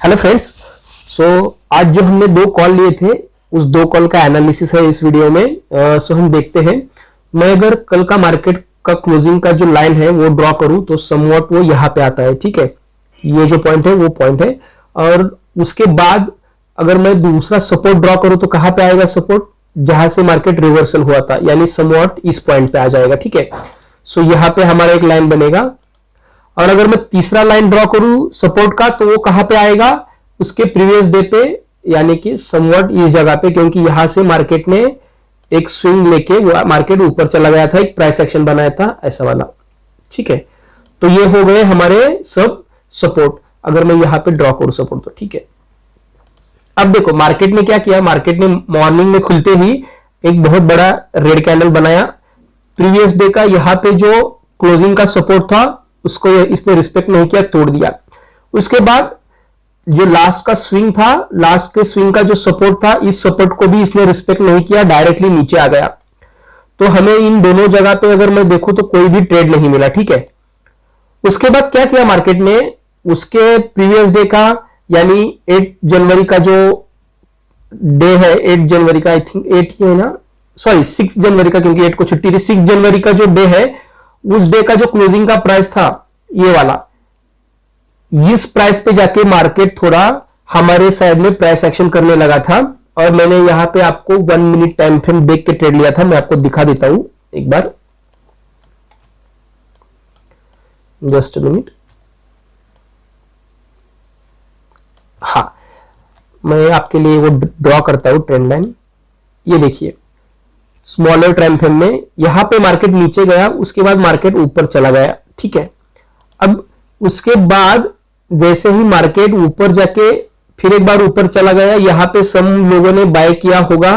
Hello friends. सो आज जो हमने दो कॉल लिए थे उस दो कॉल का एनालिसिस है इस वीडियो में। सो हम देखते हैं, मैं अगर कल का मार्केट का क्लोजिंग का जो लाइन है वो ड्रॉ करूं तो समवॉट वो यहाँ पे आता है। ठीक है, ये जो पॉइंट है वो पॉइंट है। और उसके बाद अगर मैं दूसरा सपोर्ट ड्रॉ करूं तो कहां पे आएगा सपोर्ट, जहां से मार्केट रिवर्सल हुआ था, यानी समवॉट इस पॉइंट पे आ जाएगा। ठीक है, सो यहाँ पे हमारा एक लाइन बनेगा। और अगर मैं तीसरा लाइन ड्रॉ करूं सपोर्ट का तो वो कहां पे आएगा, उसके प्रीवियस डे पे, यानी कि समवॉट इस जगह पे, क्योंकि यहां से मार्केट ने एक स्विंग लेके मार्केट ऊपर चला गया था, एक प्राइस एक्शन बनाया था ऐसा वाला। ठीक है, तो ये हो गए हमारे सब सपोर्ट। अगर मैं यहां पे ड्रॉ करूं सपोर्ट तो ठीक है। अब देखो मार्केट ने क्या किया, मार्केट ने मॉर्निंग में खुलते ही एक बहुत बड़ा रेड कैंडल बनाया। प्रीवियस डे का यहां पे जो क्लोजिंग का सपोर्ट था उसको इसने रिस्पेक्ट नहीं किया, तोड़ दिया। उसके बाद जो लास्ट का स्विंग था, लास्ट के स्विंग का जो सपोर्ट था, इस सपोर्ट को भी इसने रिस्पेक्ट नहीं किया, डायरेक्टली नीचे आ गया। तो हमें इन दोनों जगह पे अगर मैं देखूं तो कोई भी ट्रेड नहीं मिला। ठीक है, उसके बाद क्या किया मार्केट ने, उसके प्रीवियस डे का यानी 8 जनवरी का जो डे है, 8 जनवरी का, आई थिंक 8 ही है ना, सॉरी 6 जनवरी का, क्योंकि 8 को छुट्टी थी। 6 जनवरी का जो डे है, उस डे का जो क्लोजिंग का प्राइस था ये वाला, इस प्राइस पे जाके मार्केट थोड़ा हमारे साइड में प्राइस एक्शन करने लगा था। और मैंने यहां पे आपको 1 मिनट टाइम फ्रेम देख के ट्रेड लिया था, मैं आपको दिखा देता हूं एक बार, जस्ट मिनट। हाँ, मैं आपके लिए वो ड्रॉ करता हूं ट्रेंड लाइन। ये देखिए स्मॉलर टाइम फ्रेम में यहां पे मार्केट नीचे गया, उसके बाद मार्केट ऊपर चला गया। ठीक है, अब उसके बाद जैसे ही मार्केट ऊपर जाके फिर एक बार ऊपर चला गया, यहां पे सम लोगों ने बाय किया होगा,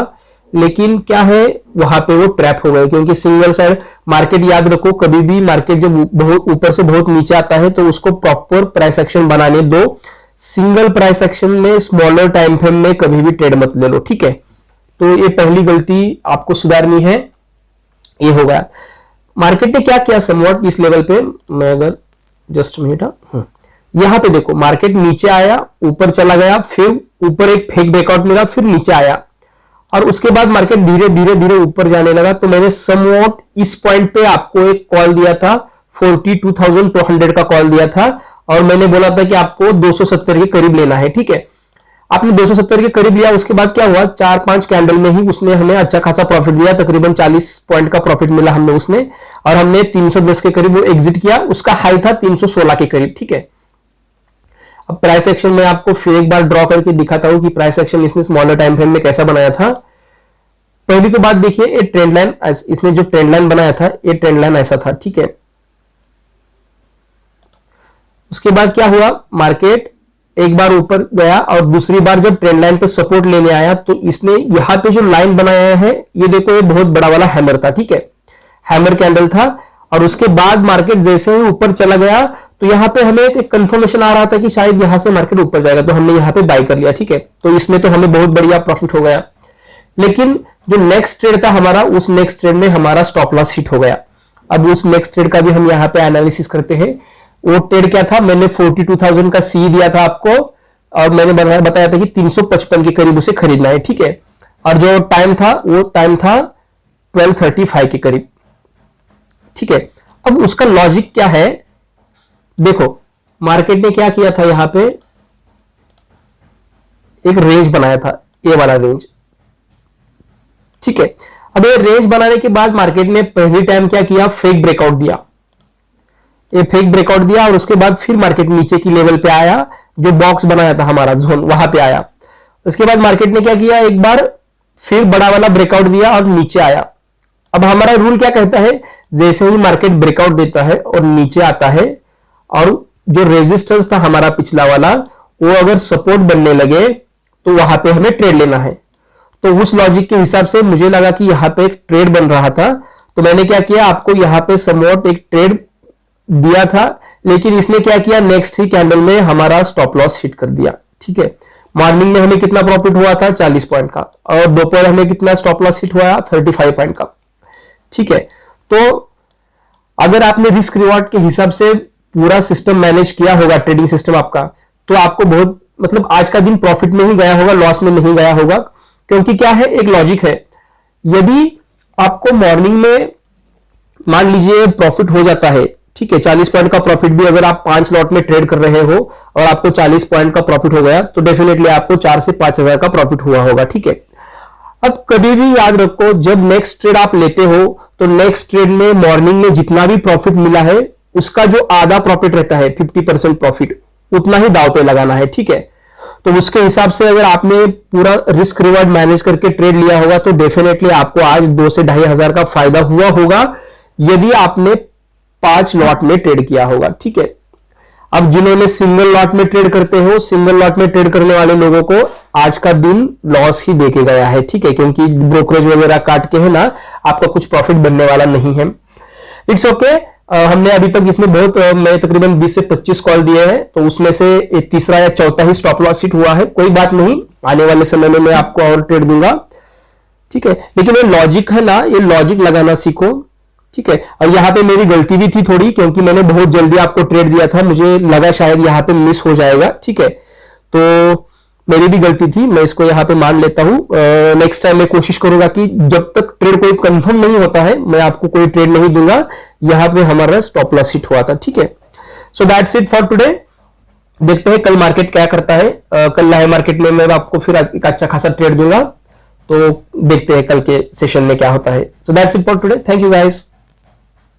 लेकिन क्या है वहां पे वो ट्रैप हो गए, क्योंकि सिंगल साइड मार्केट, याद रखो कभी भी मार्केट जब बहुत ऊपर से बहुत नीचे आता है तो उसको प्रॉपर प्राइस एक्शन बनाने दो। सिंगल प्राइस एक्शन में स्मॉलर टाइम फ्रेम में कभी भी ट्रेड मत ले लो। ठीक है, तो ये पहली गलती आपको सुधारनी है। ये हो गया, मार्केट ने क्या किया समवॉट इस लेवल पे, मैं अगर जस्ट मिनट, यहां पे देखो मार्केट नीचे आया, ऊपर चला गया, फिर ऊपर एक फेक ब्रेकआउट मिला, फिर नीचे आया, और उसके बाद मार्केट धीरे धीरे धीरे ऊपर जाने लगा। तो मैंने समवॉट इस पॉइंट पे आपको एक कॉल दिया था, 42,200 का कॉल दिया था, और मैंने बोला था कि आपको 270 के करीब लेना है। ठीक है, आपने 270 के करीब लिया। उसके बाद क्या हुआ, 4-5 कैंडल में ही उसने हमें अच्छा खासा प्रॉफिट दिया, तकरीबन 40 पॉइंट का प्रॉफिट मिला हमें उसमें, और हमने 310 के करीब वो एग्जिट किया। उसका हाई था 316 के करीब। ठीक है, अब प्राइस एक्शन में आपको फिर एक बार ड्रॉ करके दिखाता हूं कि प्राइस एक्शन इसने स्मॉलर टाइम फ्रेम में कैसा बनाया था। पहली तो बात देखिए, ये ट्रेंड लाइन, इसने जो ट्रेंड लाइन बनाया था ये ट्रेंड लाइन ऐसा था। ठीक है, उसके बाद क्या हुआ, मार्केट एक बार ऊपर गया और दूसरी बार जब ट्रेंड लाइन पे सपोर्ट लेने आया तो इसने यहां पे जो लाइन बनाया है, ये देखो ये बहुत बड़ा वाला हैमर था। ठीक है, हैमर कैंडल था, और उसके बाद मार्केट जैसे ही ऊपर चला गया तो यहां पे हमें एक कंफर्मेशन आ रहा था कि शायद यहां से मार्केट ऊपर जाएगा, तो हमने यहां पे बाय कर लिया। ठीक है, तो इसमें तो हमें बहुत बढ़िया प्रॉफिट हो गया। लेकिन जो नेक्स्ट ट्रेड था हमारा, उस नेक्स्ट ट्रेड में हमारा स्टॉप लॉस हिट हो गया। अब उस नेक्स्ट ट्रेड का भी हम यहाँ पे एनालिसिस करते हैं। वो ट्रेड क्या था, मैंने 42,000 का सी दिया था आपको, और मैंने बताया था कि 355 के करीब उसे खरीदना है। ठीक है, और जो टाइम था वो टाइम था 12:35 के करीब। ठीक है, अब उसका लॉजिक क्या है, देखो मार्केट ने क्या किया था, यहां पे एक रेंज बनाया था, ये वाला रेंज। ठीक है, अब ये रेंज बनाने के बाद मार्केट ने पहली टाइम क्या किया, फेक ब्रेकआउट दिया, ये फेक ब्रेकआउट दिया, और उसके बाद फिर मार्केट नीचे की लेवल पे आया, जो बॉक्स बनाया था हमारा जोन वहां पे आया। उसके बाद मार्केट ने क्या किया, एक बार फिर बड़ा वाला ब्रेकआउट दिया और नीचे आया। अब हमारा रूल क्या कहता है, जैसे ही मार्केट ब्रेकआउट देता है और नीचे आता है, और जो रेजिस्टेंस था हमारा पिछला वाला, वो अगर सपोर्ट बनने लगे तो वहां पे हमें ट्रेड लेना है। तो उस लॉजिक के हिसाब से मुझे लगा कि यहां पे एक ट्रेड बन रहा था, तो मैंने क्या किया, आपको यहां पे समवॉट एक ट्रेड दिया था, लेकिन इसने क्या किया, नेक्स्ट ही कैंडल में हमारा स्टॉप लॉस हिट कर दिया। ठीक है, मॉर्निंग में हमें कितना प्रॉफिट हुआ था, 40 पॉइंट का, और दोपहर हमें कितना स्टॉप लॉस हिट हुआ, 35 पॉइंट का। ठीक है, तो अगर आपने रिस्क रिवॉर्ड के हिसाब से पूरा सिस्टम मैनेज किया होगा, ट्रेडिंग सिस्टम आपका, तो आपको बहुत मतलब आज का दिन प्रॉफिट में ही गया होगा, लॉस में नहीं गया होगा। क्योंकि क्या है, एक लॉजिक है, यदि आपको मॉर्निंग में मान लीजिए प्रॉफिट हो जाता है, ठीक है, 40 पॉइंट का प्रॉफिट भी अगर आप 5 लॉट में ट्रेड कर रहे हो और आपको 40 पॉइंट का प्रॉफिट हो गया, तो डेफिनेटली आपको 4 से 5 हजार का प्रॉफिट हुआ होगा, ठीक है। अब कभी भी याद रखो, जब नेक्स्ट ट्रेड आप लेते हो तो नेक्स्ट ट्रेड में मॉर्निंग में जितना भी प्रॉफिट मिला है उसका जो आधा प्रॉफिट रहता है, 50% प्रॉफिट, उतना ही दांव पे लगाना है, ठीक है। तो उसके हिसाब से अगर आपने पूरा रिस्क रिवार्ड मैनेज करके ट्रेड लिया होगा तो डेफिनेटली आपको आज 2 से 2,500 का फायदा हुआ होगा, यदि आपने 5 लॉट में ट्रेड किया होगा, ठीक है। अब जिन्होंने सिंगल लॉट में ट्रेड करते हो, सिंगल लॉट में ट्रेड करने वाले लोगों को आज का दिन लॉस ही देके गया है, ठीक है, क्योंकि ब्रोकरेज वगैरह काट के है ना, आपका कुछ प्रॉफिट बनने वाला नहीं है। It's okay. हमने अभी तक इसमें बहुत मैं तकरीबन 20 से 25 कॉल दिए हैं, तो उसमें से तीसरा या चौथा ही स्टॉप लॉस हिट हुआ है, कोई बात नहीं, आने वाले समय में मैं आपको और ट्रेड दूंगा, ठीक है। लेकिन ये लॉजिक है ना, ये लॉजिक लगाना सीखो, ठीक है। और यहां पे मेरी गलती भी थी थोड़ी, क्योंकि मैंने बहुत जल्दी आपको ट्रेड दिया था, मुझे लगा शायद यहां पे मिस हो जाएगा, ठीक है, तो मेरी भी गलती थी, मैं इसको यहां पे मान लेता हूं। नेक्स्ट टाइम मैं कोशिश करूंगा कि जब तक ट्रेड कोई कंफर्म नहीं होता है मैं आपको कोई ट्रेड नहीं दूंगा। यहां पे हमारा स्टॉप लॉस हिट हुआ था, ठीक है। So that's it for today. देखते हैं कल मार्केट क्या करता है। कल लाइव मार्केट में मैं आपको फिर एक अच्छा खासा ट्रेड दूंगा, तो देखते हैं कल के सेशन में क्या होता है। So that's it for today, thank you guys.